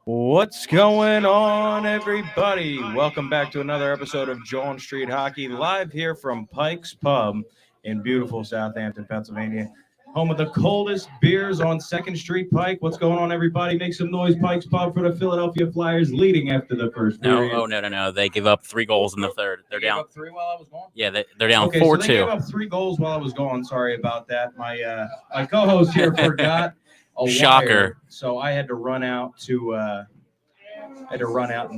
What's going on, everybody? Welcome back to another episode of John Street Hockey, live here from Pikes Pub in beautiful Southampton, Pennsylvania, home of the coldest beers on 2nd Street Pike. What's going on, everybody? Make some noise, Pikes Pub, for the Philadelphia Flyers, leading after the first period. No. They give up 3 goals in the third. They're down. Up 3 while I was gone? Yeah, they're down 4-2. So they gave up 3 goals while I was gone. Sorry about that. My co-host here forgot a Shocker. wire, so I had to run out and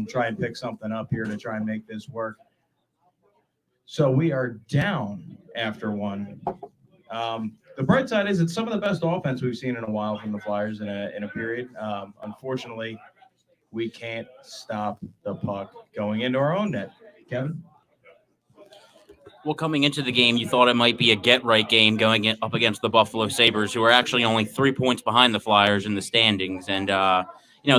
try and pick something up here to try and make this work. So we are down after 1. The bright side is it's some of the best offense we've seen in a while from the Flyers in a period. Unfortunately, we can't stop the puck going into our own net. Kevin? Well, coming into the game, you thought it might be a get-right game going up against the Buffalo Sabres, who are actually only 3 points behind the Flyers in the standings. And, the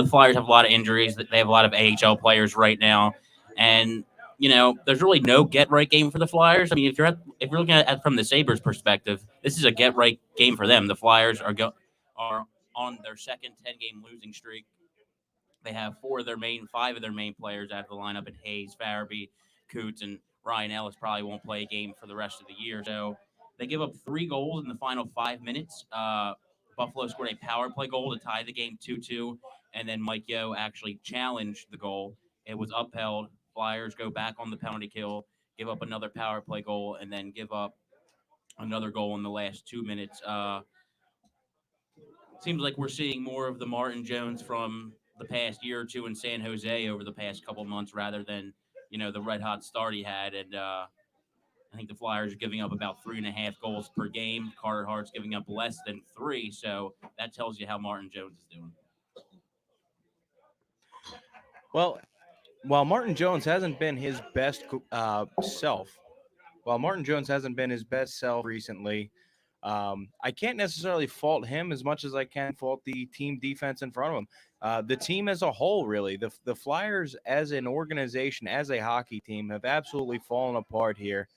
Flyers have a lot of injuries. They have a lot of AHL players right now. And, there's really no get-right game for the Flyers. I mean, if you're looking at it from the Sabres' perspective, this is a get-right game for them. The Flyers are on their second 10-game losing streak. They have 5 of their main players out of the lineup in Hayes, Farabee, Coots, and Ryan Ellis probably won't play a game for the rest of the year. So they give up 3 goals in the final 5 minutes. Buffalo scored a power play goal to tie the game 2-2, and then Mike Yeo actually challenged the goal. It was upheld. Flyers go back on the penalty kill, give up another power play goal, and then give up another goal in the last 2 minutes. Seems like we're seeing more of the Martin Jones from the past year or two in San Jose over the past couple months rather than the red-hot start he had. And I think the Flyers are giving up about 3.5 goals per game. Carter Hart's giving up less than 3, so that tells you how Martin Jones is doing. Well, while Martin Jones hasn't been his best self recently, I can't necessarily fault him as much as I can fault the team defense in front of him. The team as a whole, really, the Flyers as an organization, as a hockey team, have absolutely fallen apart here,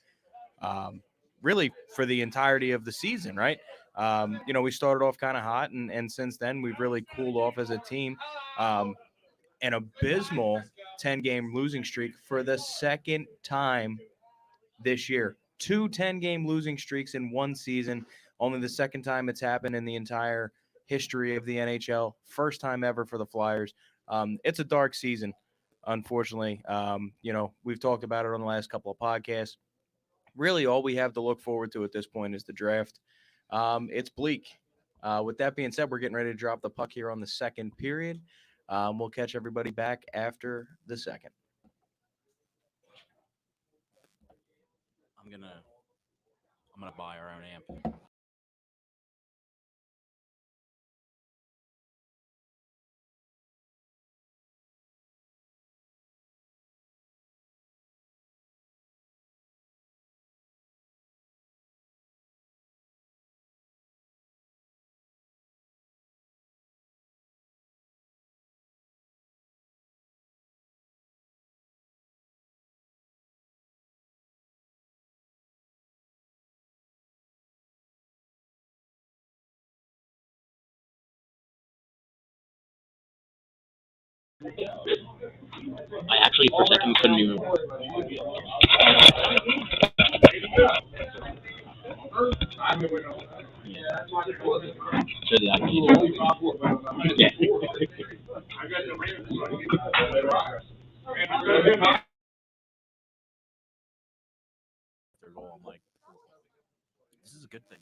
really for the entirety of the season, right? We started off kind of hot, and since then we've really cooled off as a team. An abysmal 10-game losing streak for the second time this year. 2 10-game losing streaks in one season. Only the second time it's happened in the entire history of the NHL. First time ever for the Flyers. It's a dark season, unfortunately. We've talked about it on the last couple of podcasts. Really, all we have to look forward to at this point is the draft. It's bleak. With that being said, we're getting ready to drop the puck here on the second period. We'll catch everybody back after the second. I'm gonna buy our own amp. I actually, for a second, couldn't even. Yeah. Show the ID. Third goal, I'm like, this is a good thing.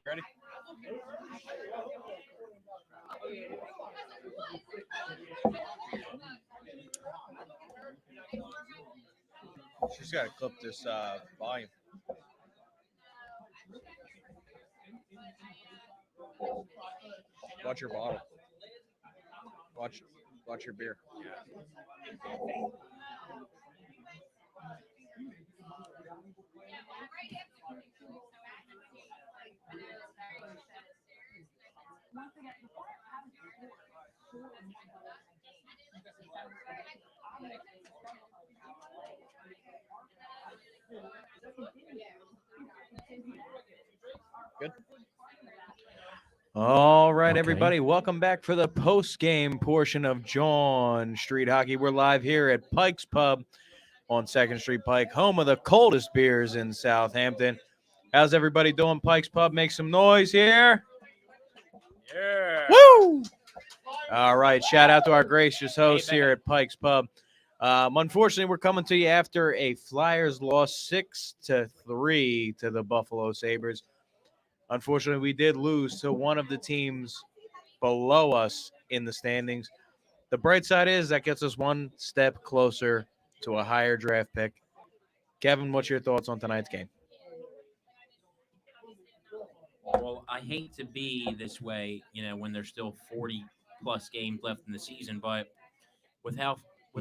Ready? She's got to clip this volume. Watch your bottle. Watch your beer. Good. All right, Okay. everybody. Welcome back for the post-game portion of John Street Hockey. We're live here at Pikes Pub on 2nd Street Pike, home of the coldest beers in Southampton. How's everybody doing? Pikes Pub, make some noise here. Yeah. Woo! All right. Shout out to our gracious hosts here at Pikes Pub. Unfortunately, we're coming to you after a Flyers loss 6-3 to the Buffalo Sabres. Unfortunately, we did lose to one of the teams below us in the standings. The bright side is that gets us one step closer to a higher draft pick. Kevin, what's your thoughts on tonight's game? Well, I hate to be this way, when there's still 40 plus games left in the season, but with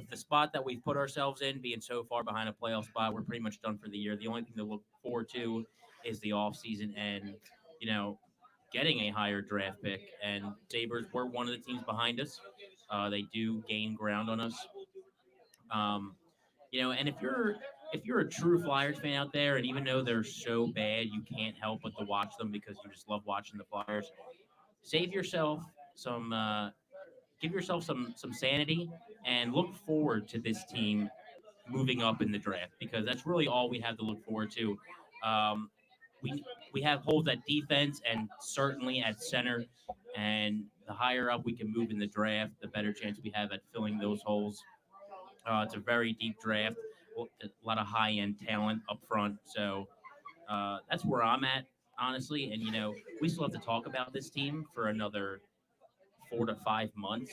the spot that we've put ourselves in, being so far behind a playoff spot, we're pretty much done for the year. The only thing to look forward to is the offseason and, getting a higher draft pick. And Sabres were one of the teams behind us. They do gain ground on us. And if you're a true Flyers fan out there, and even though they're so bad, you can't help but to watch them because you just love watching the Flyers. Save yourself give yourself some sanity, and look forward to this team moving up in the draft, because that's really all we have to look forward to. Um, we have holes at defense and certainly at center, and the higher up we can move in the draft, the better chance we have at filling those holes. It's a very deep draft, a lot of high end talent up front. So that's where I'm at, honestly. And we still have to talk about this team for another 4 to 5 months.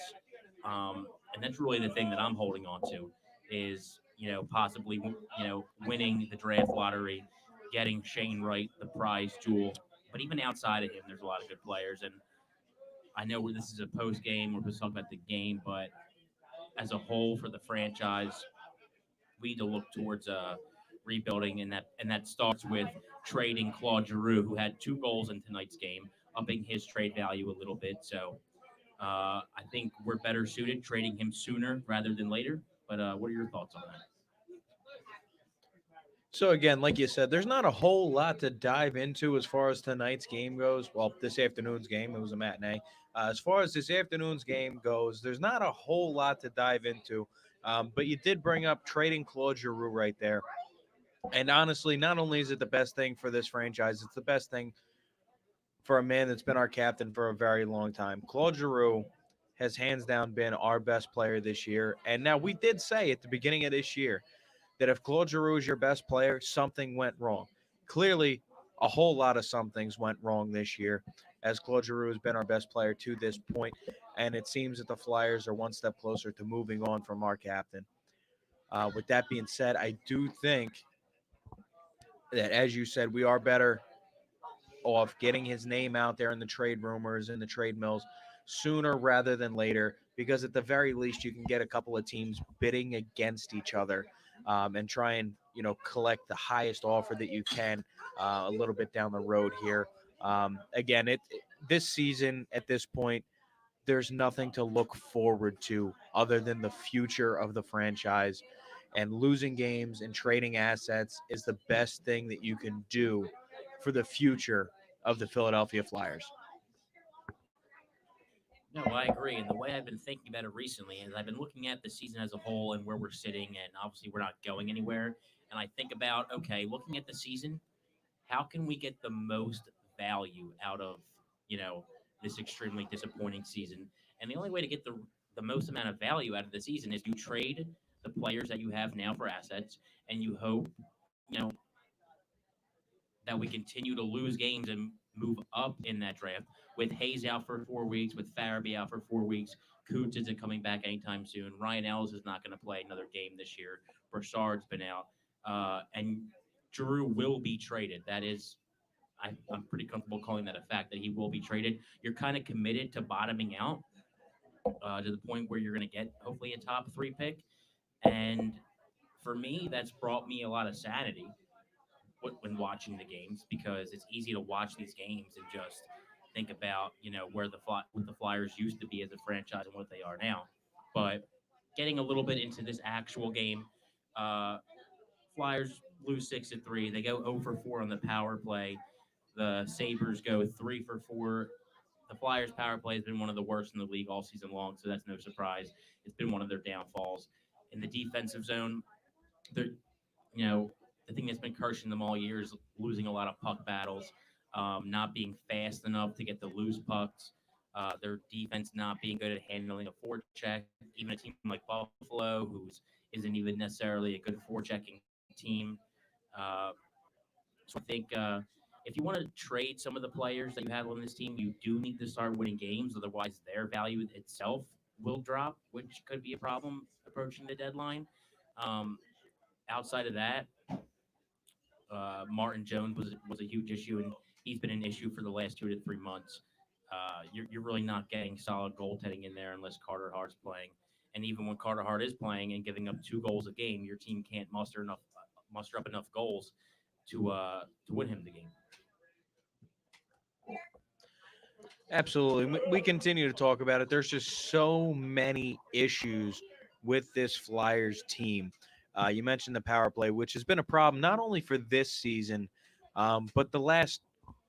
And that's really the thing that I'm holding on to is, possibly, winning the draft lottery, getting Shane Wright, the prize jewel. But even outside of him, there's a lot of good players. And I know this is a post game, we're supposed to talk about the game, but as a whole for the franchise, we need to look towards rebuilding, and that starts with trading Claude Giroux, who had 2 goals in tonight's game, upping his trade value a little bit. So I think we're better suited trading him sooner rather than later. But what are your thoughts on that? So again, like you said, there's not a whole lot to dive into as far as tonight's game goes. Well, this afternoon's game, it was a matinee. As far as this afternoon's game goes, there's not a whole lot to dive into. But you did bring up trading Claude Giroux right there. And honestly, not only is it the best thing for this franchise, it's the best thing for a man that's been our captain for a very long time. Claude Giroux has hands down been our best player this year. And now we did say at the beginning of this year that if Claude Giroux is your best player, something went wrong. Clearly, a whole lot of somethings went wrong this year, as Claude Giroux has been our best player to this point, and it seems that the Flyers are one step closer to moving on from our captain. With that being said, I do think that, as you said, we are better off getting his name out there in the trade rumors and the trade mills sooner rather than later, because at the very least you can get a couple of teams bidding against each other, and try and collect the highest offer that you can a little bit down the road here. Again, this season at this point, there's nothing to look forward to other than the future of the franchise, and losing games and trading assets is the best thing that you can do for the future of the Philadelphia Flyers. No, I agree. And the way I've been thinking about it recently is I've been looking at the season as a whole and where we're sitting, and obviously we're not going anywhere. And I think about, okay, looking at the season, how can we get the most value out of, you know, this extremely disappointing season? And the only way to get the most amount of value out of the season is you trade the players that you have now for assets, and you hope, you know, that we continue to lose games and move up in that draft. With Hayes out for 4 weeks, with Farabee out for 4 weeks, Coots isn't coming back anytime soon. Ryan Ellis is not going to play another game this year. Broussard's been out, and Drew will be traded. That is, I'm pretty comfortable calling that a fact that he will be traded. You're kind of committed to bottoming out to the point where you're going to get hopefully a top three pick, and for me, that's brought me a lot of sanity when watching the games because it's easy to watch these games and just think about where what the Flyers used to be as a franchise and what they are now. But getting a little bit into this actual game, uh, Flyers lose 6-3. They go 0 for 4 on the power play. The Sabres go 3 for 4. The Flyers power play has been one of the worst in the league all season long, so that's no surprise. It's been one of their downfalls. In the defensive zone, they're you know, the thing that's been cursing them all year is losing a lot of puck battles, not being fast enough to get the loose pucks, their defense not being good at handling a forecheck. Even a team like Buffalo, who's isn't even necessarily a good forechecking team. Uh, so I think if you want to trade some of the players that you have on this team, you do need to start winning games. Otherwise, their value itself will drop, which could be a problem approaching the deadline. Um, Outside of that, Martin Jones was a huge issue, and he's been an issue for the last 2 to 3 months. You're really not getting solid goaltending in there unless Carter Hart's playing. And even when Carter Hart is playing and giving up 2 goals a game, your team can't muster up enough goals to win him the game. Absolutely. We continue to talk about it. There's just so many issues with this Flyers team. You mentioned the power play, which has been a problem not only for this season, but the last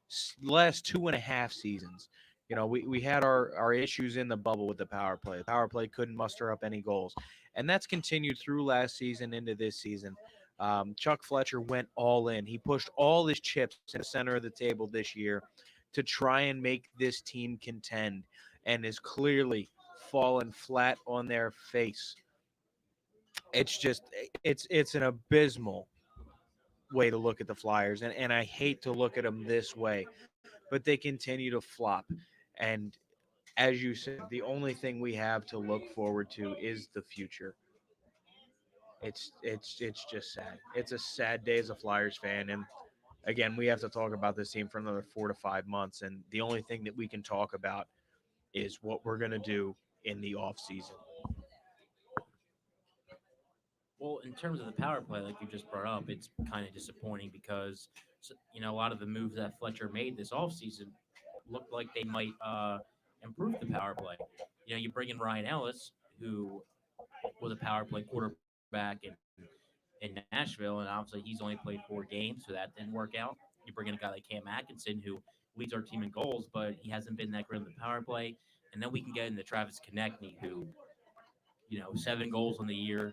2.5 seasons. We had our issues in the bubble with the power play. The power play couldn't muster up any goals, and that's continued through last season into this season. Chuck Fletcher went all in. He pushed all his chips in the center of the table this year to try and make this team contend, and is clearly fallen flat on their face. It's an abysmal way to look at the Flyers, and I hate to look at them this way, but they continue to flop. And as you said, the only thing we have to look forward to is the future. It's just sad. It's a sad day as a Flyers fan, and again, we have to talk about this team for another 4 to 5 months, and the only thing that we can talk about is what we're gonna do in the off season. Well, in terms of the power play, like you just brought up, it's kind of disappointing because a lot of the moves that Fletcher made this offseason looked like they might improve the power play. You bring in Ryan Ellis, who was a power play quarterback in Nashville, and obviously he's only played 4 games, so that didn't work out. You bring in a guy like Cam Atkinson, who leads our team in goals, but he hasn't been that great in the power play. And then we can get into Travis Konechny, who 7 goals on the year,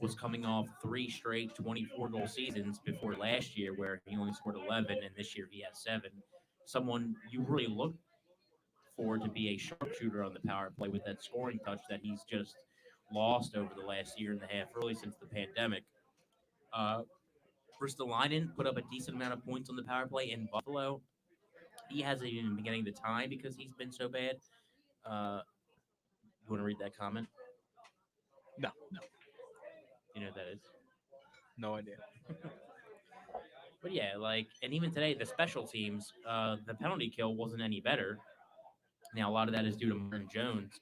was coming off 3 straight 24-goal seasons before last year, where he only scored 11, and this year he has 7. Someone you really look for to be a sharpshooter on the power play with that scoring touch that he's just lost over the last year and a half, really since the pandemic. Uh, Ristolainen put up a decent amount of points on the power play in Buffalo. He hasn't even been getting the time because he's been so bad. You want to read that comment? No, no, You know what that is. no idea. But yeah, and even today, the special teams, the penalty kill wasn't any better. Now, a lot of that is due to Martin Jones,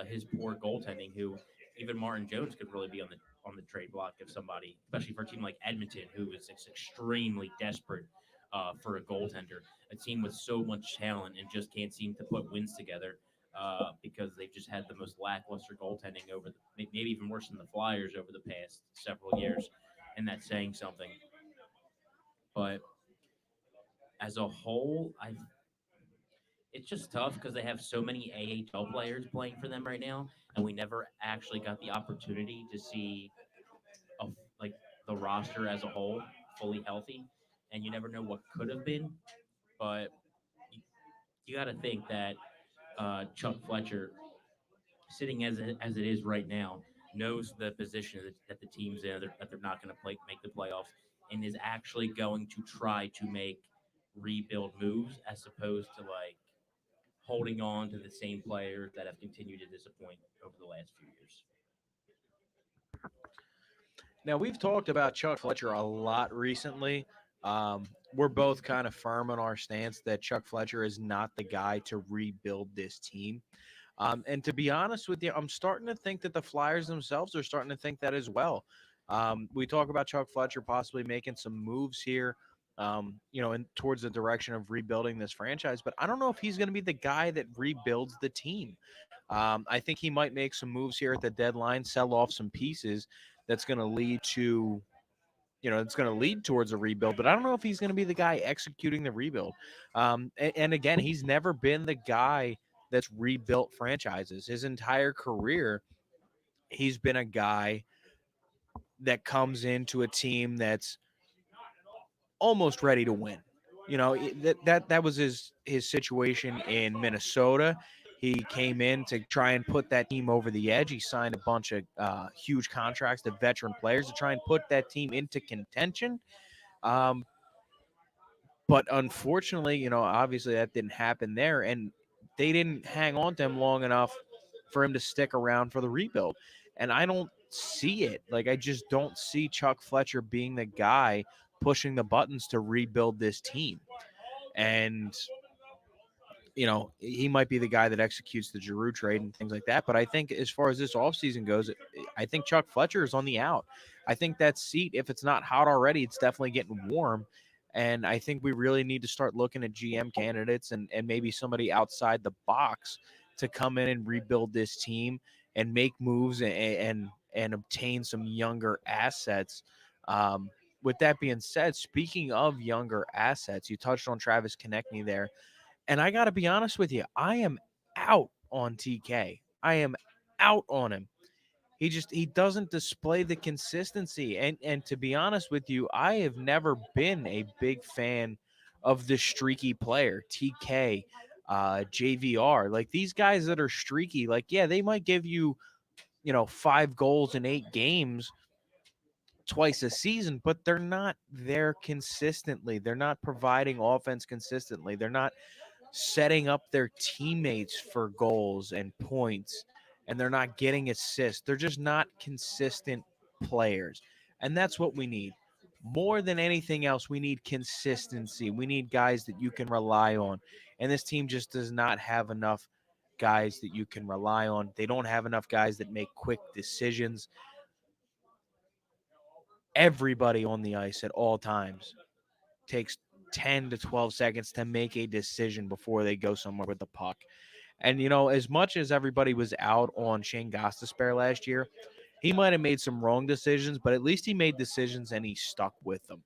his poor goaltending. Who even Martin Jones could really be on the trade block if somebody, especially for a team like Edmonton, who is extremely desperate for a goaltender, a team with so much talent and just can't seem to put wins together because they've just had the most lackluster goaltending maybe even worse than the Flyers over the past several years, and that's saying something. But as a whole, I it's just tough because they have so many AHL players playing for them right now, and we never actually got the opportunity to see of like the roster as a whole fully healthy, and you never know what could have been. But you, you got to think that Chuck Fletcher, sitting as it is right now, knows the position that the team's in, that they're not going to play make the playoffs, and is actually going to try to make rebuild moves as opposed to like holding on to the same players that have continued to disappoint over the last few years. Now we've talked about Chuck Fletcher a lot recently. We're both kind of firm on our stance that Chuck Fletcher is not the guy to rebuild this team. And to be honest with you, I'm starting to think that the Flyers themselves are starting to think that as well. We talk about Chuck Fletcher possibly making some moves here, in towards the direction of rebuilding this franchise. But I don't know if he's going to be the guy that rebuilds the team. I think he might make some moves here at the deadline, sell off some pieces. That's going to lead to it's going to lead towards a rebuild, but I don't know if he's going to be the guy executing the rebuild. And again, he's never been the guy that's rebuilt franchises. His entire career, he's been a guy that comes into a team that's almost ready to win. That was his situation in Minnesota. He came in to try and put that team over the edge. He signed a bunch of huge contracts to veteran players to try and put that team into contention. Um, But unfortunately, obviously that didn't happen there, and they didn't hang on to him long enough for him to stick around for the rebuild. And I don't see it. Like, I just don't see Chuck Fletcher being the guy pushing the buttons to rebuild this team. And he might be the guy that executes the Giroux trade and things like that. But I think as far as this offseason goes, I think Chuck Fletcher is on the out. I think that seat, if it's not hot already, it's definitely getting warm. And I think we really need to start looking at GM candidates and maybe somebody outside the box to come in and rebuild this team and make moves and obtain some younger assets. With that being said, speaking of younger assets, you touched on Travis Konechny there. And I got to be honest with you, I am out on TK. I am out on him. He doesn't display the consistency. And to be honest with you, I have never been a big fan of the streaky player, TK, JVR. Like these guys that are streaky, like yeah, they might give you, 5 goals in 8 games twice a season, but they're not there consistently. They're not providing offense consistently. They're not setting up their teammates for goals and points, and they're not getting assists. They're just not consistent players. And that's what we need. More than anything else, we need consistency. We need guys that you can rely on. And this team just does not have enough guys that you can rely on. They don't have enough guys that make quick decisions. Everybody on the ice at all times takes 10 to 12 seconds to make a decision before they go somewhere with the puck. And, as much as everybody was out on Shane Gostisbehere last year, he might have made some wrong decisions, but at least he made decisions and he stuck with them.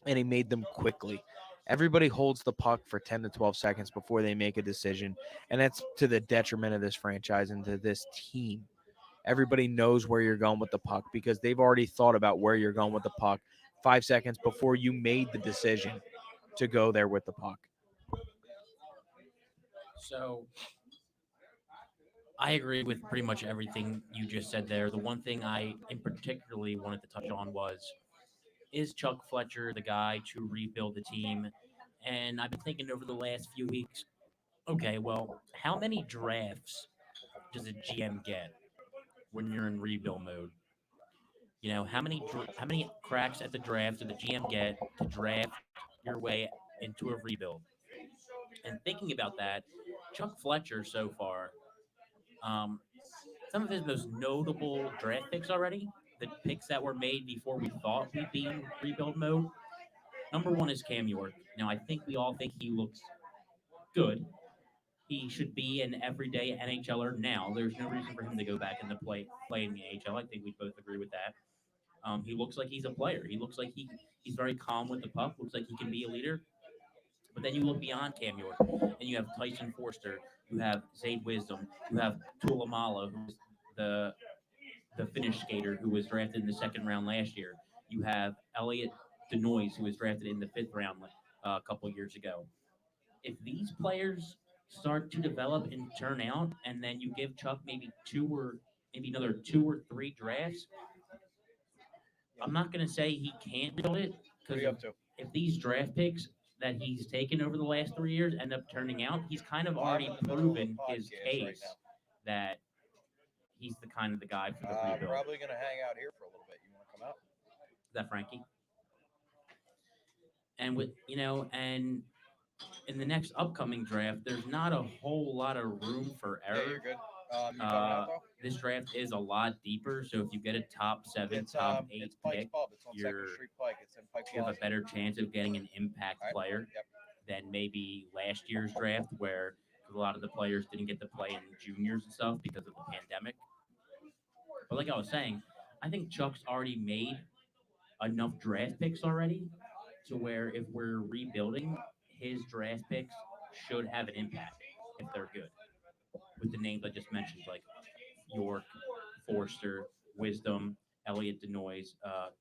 And he made them quickly. Everybody holds the puck for 10 to 12 seconds before they make a decision. And that's to the detriment of this franchise and to this team. Everybody knows where you're going with the puck because they've already thought about where you're going with the puck 5 seconds before you made the decision to go there with the puck. So I agree with pretty much everything you just said there. The one thing I in particularly wanted to touch on was, is Chuck Fletcher the guy to rebuild the team? And I've been thinking over the last few weeks, okay, well, how many drafts does a GM get when you're in rebuild mode? How many cracks at the draft did the GM get to draft your way into a rebuild? And thinking about that, Chuck Fletcher so far, um, some of his most notable draft picks already, the picks that were made before we thought we'd be in rebuild mode. Number one is Cam York. Now, I think we all think he looks good. He should be an everyday NHLer now. There's no reason for him to go back and to play in the AHL. I think we both agree with that. He looks like he's a player. He looks like he's very calm with the puck. Looks like he can be a leader. But then you look beyond Cam York, and you have Tyson Forster, you have Zayd Wisdom, you have Tulamala, who's the the Finnish skater who was drafted in the second round last year. You have Elliot Denoise, who was drafted in the fifth round a couple years ago. If these players start to develop and turn out, and then you give Chuck maybe maybe another 2 or 3 drafts, I'm not going to say he can't build it What are because you up to? if these draft picks that he's taken over the last 3 years end up turning out, he's kind of I'm already in the middle of a proven his podcast right case that he's the kind of the guy for the now. rebuild. Probably gonna hang out here for a little bit. You want to come out? Is that Frankie? And with and in the next upcoming draft, there's not a whole lot of room for Yeah, error. you're good. You coming out though? This draft is a lot deeper, so if you get a top 7, top 8 It's Pikes pick, Pub. It's on Second you're Street Pike. It's in Pike you have a Plaza. better chance of getting an impact All right. player Yep. than maybe last year's draft, where a lot of the players didn't get to play in juniors and stuff because of the pandemic. But like I was saying, I think Chuck's already made enough draft picks already to where if we're rebuilding, his draft picks should have an impact if they're good. With the names I just mentioned, like York, Forster, Wisdom, Elliot Denoise,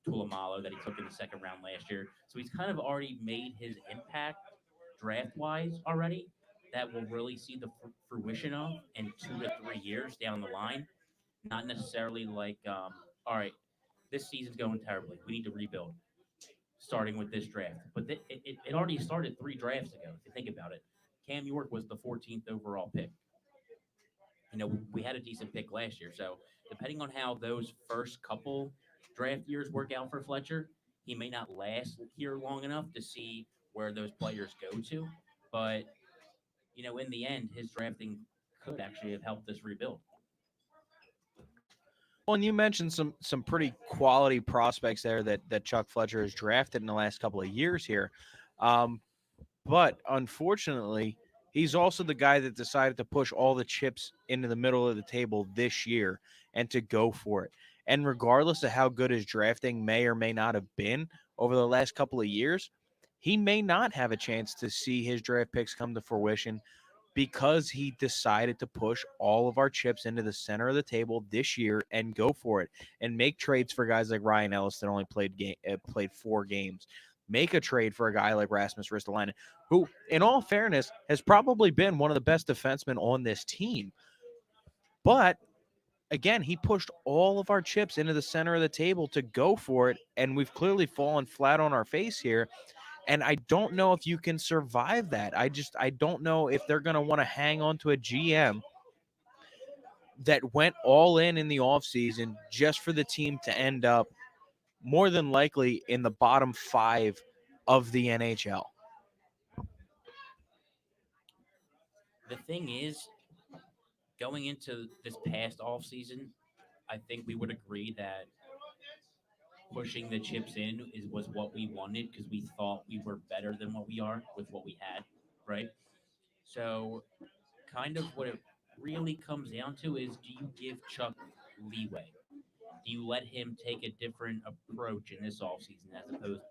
Tulamalo that he took in the second round last year. So he's kind of already made his impact draft wise already that we'll really see the fruition of in 2 to 3 years down the line. Not necessarily like, all right, this season's going terribly. We need to rebuild, starting with this draft. But it already started 3 drafts ago, if you think about it. Cam York was the 14th overall pick. We had a decent pick last year. So depending on how those first couple draft years work out for Fletcher, he may not last here long enough to see where those players go to. But in the end, his drafting could actually have helped this rebuild. Well, and you mentioned some pretty quality prospects there that Chuck Fletcher has drafted in the last couple of years here. Um, but unfortunately, he's also the guy that decided to push all the chips into the middle of the table this year and to go for it. And regardless of how good his drafting may or may not have been over the last couple of years, he may not have a chance to see his draft picks come to fruition because he decided to push all of our chips into the center of the table this year and go for it and make trades for guys like Ryan Ellis that only played 4 games. Make a trade for a guy like Rasmus Ristolainen, who, in all fairness, has probably been one of the best defensemen on this team. But again, he pushed all of our chips into the center of the table to go for it, and we've clearly fallen flat on our face here. And I don't know if you can survive that. I don't know if they're going to want to hang on to a GM that went all in the offseason just for the team to end up more than likely in the bottom 5 of the NHL. The thing is, going into this past offseason, I think we would agree that pushing the chips in was what we wanted because we thought we were better than what we are with what we had, right? So, kind of what it really comes down to is, do you give Chuck leeway? Do you let him take a different approach in this offseason as opposed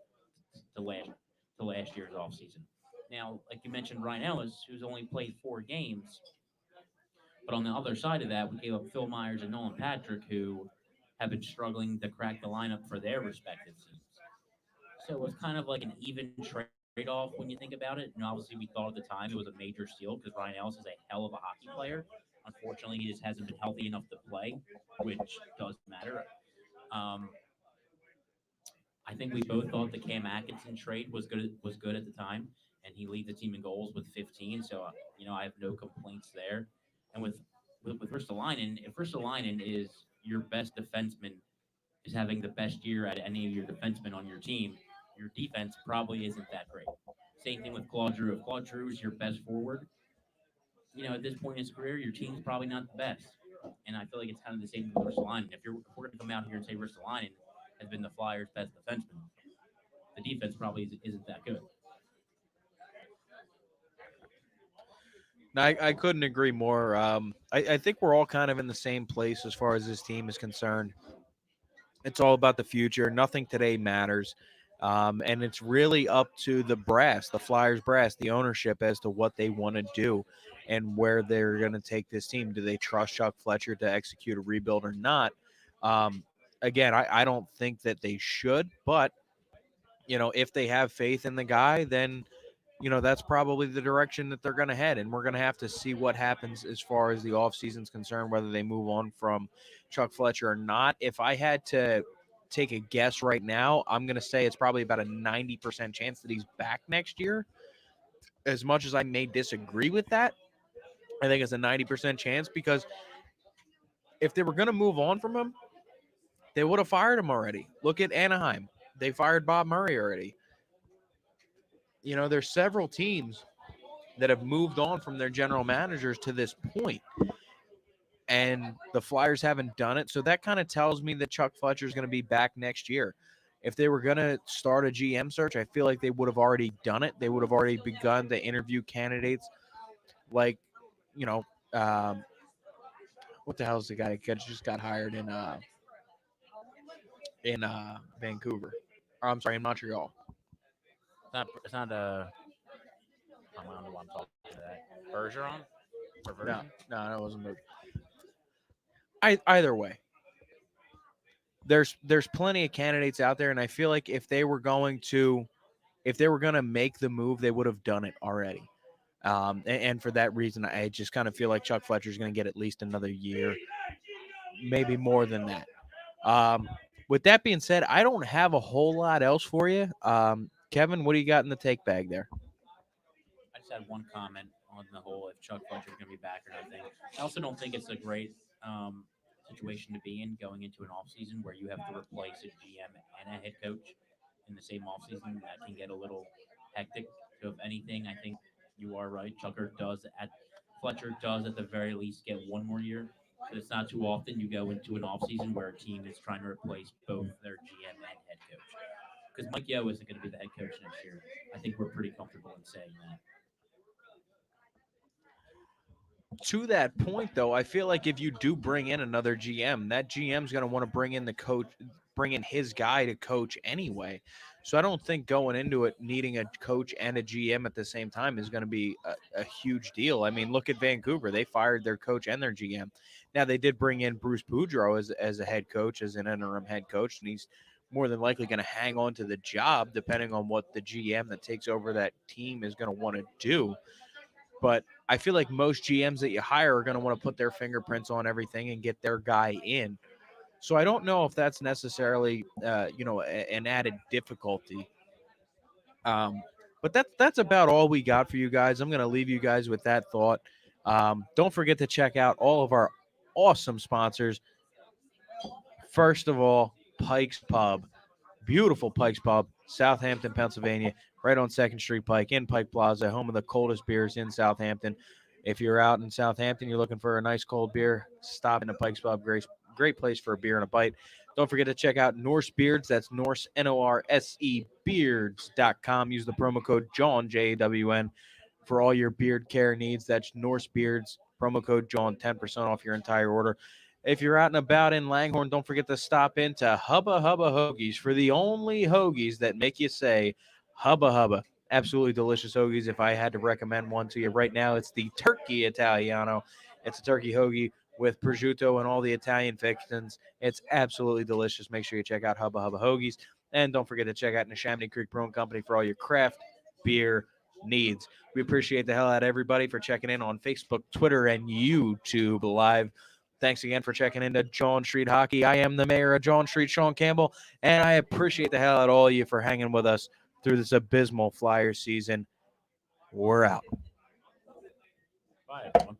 to last year's offseason? Now, like you mentioned, Ryan Ellis, who's only played 4 games, but on the other side of that, we gave up Phil Myers and Nolan Patrick, who have been struggling to crack the lineup for their respective teams. So it was kind of like an even trade off when you think about it. And obviously, we thought at the time it was a major steal because Ryan Ellis is a hell of a hockey player. Unfortunately, he just hasn't been healthy enough to play, which does matter. Um, I think we both thought the Cam Atkinson trade was good at the time, and he leads the team in goals with 15. So I have no complaints there. And with Ristolainen, if Ristolainen is your best defenseman, is having the best year at any of your defensemen on your team, your defense probably isn't that great. Same thing with Claude Drew. If Claude Drew is your best forward, at this point in his career, your team's probably not the best. And I feel like it's kind of the same with Ristolainen. If we're going to come out here and say Ristolainen has been the Flyers' best defenseman, the defense probably isn't that good. I couldn't agree more. I think we're all kind of in the same place as far as this team is concerned. It's all about the future. Nothing today matters. And it's really up to the brass, the Flyers brass, the ownership as to what they want to do and where they're going to take this team. Do they trust Chuck Fletcher to execute a rebuild or not? Um, Again, I don't think that they should, but if they have faith in the guy, then that's probably the direction that they're going to head. And we're going to have to see what happens as far as the offseason's concerned, whether they move on from Chuck Fletcher or not. If I had to take a guess right now, I'm going to say it's probably about a 90% chance that he's back next year. As much as I may disagree with that, I think it's a 90% chance, because if they were going to move on from him, they would have fired him already. Look at Anaheim. They fired Bob Murray already. There's several teams that have moved on from their general managers to this point, and the Flyers haven't done it. So that kind of tells me that Chuck Fletcher is going to be back next year. If they were going to start a GM search, I feel like they would have already done it. They would have already begun to interview candidates like, you know, um, what the hell is the guy that just got hired in Vancouver? Or, I'm sorry, in Montreal. It's not I don't know why I'm talking to that. Bergeron? Or No, Version? no, it wasn't. Either way, there's plenty of candidates out there, and I feel like if they were going to make the move, they would have done it already. And for that reason, I just kind of feel like Chuck Fletcher is going to get at least another year, maybe more than that. With that being said, I don't have a whole lot else for you. Kevin, what do you got in the take bag there? I just had one comment on the whole if Chuck Fletcher's going to be back or nothing. I also don't think it's a great situation to be in going into an offseason where you have to replace a GM and a head coach in the same offseason. That can get a little hectic. So if anything, I think you are right. Fletcher does at the very least get one more year. But it's not too often you go into an offseason where a team is trying to replace both their GM and head coach. Because Mike Yeo isn't going to be the head coach next year. I think we're pretty comfortable in saying that. To that point, though, I feel like if you do bring in another GM, that GM's going to want to bring in the coach, bring in his guy to coach anyway. So I don't think going into it needing a coach and a GM at the same time is going to be a huge deal. I mean, look at Vancouver. They fired their coach and their GM. Now, they did bring in Bruce Boudreau as a head coach, as an interim head coach, and he's more than likely going to hang on to the job depending on what the GM that takes over that team is going to want to do. But I feel like most GMs that you hire are going to want to put their fingerprints on everything and get their guy in. So I don't know if that's necessarily, an added difficulty. But that's about all we got for you guys. I'm going to leave you guys with that thought. Don't forget to check out all of our awesome sponsors. First of all, Pikes Pub. Beautiful Pikes Pub, Southampton, Pennsylvania, right on 2nd Street Pike in Pike Plaza, home of the coldest beers in Southampton. If you're out in Southampton, you're looking for a nice cold beer, stop in a Pikes Pub. Great place for a beer and a bite. Don't forget to check out Norse Beards. That's Norse, Norse, beards.com. Use the promo code JOHN, JAWN, for all your beard care needs. That's Norse Beards, promo code JOHN, 10% off your entire order. If you're out and about in Langhorne, don't forget to stop into Hubba Hubba Hoagies for the only hoagies that make you say Hubba Hubba. Absolutely delicious hoagies. If I had to recommend one to you right now, it's the Turkey Italiano. It's a turkey hoagie with prosciutto and all the Italian fixins. It's absolutely delicious. Make sure you check out Hubba Hubba Hoagies. And don't forget to check out Neshaminy Creek Brewing Company for all your craft beer needs. We appreciate the hell out of everybody for checking in on Facebook, Twitter, and YouTube Live. Thanks again for checking into John Street Hockey. I am the mayor of John Street, Sean Campbell, and I appreciate the hell out of all of you for hanging with us through this abysmal Flyers season. We're out. Bye, everyone.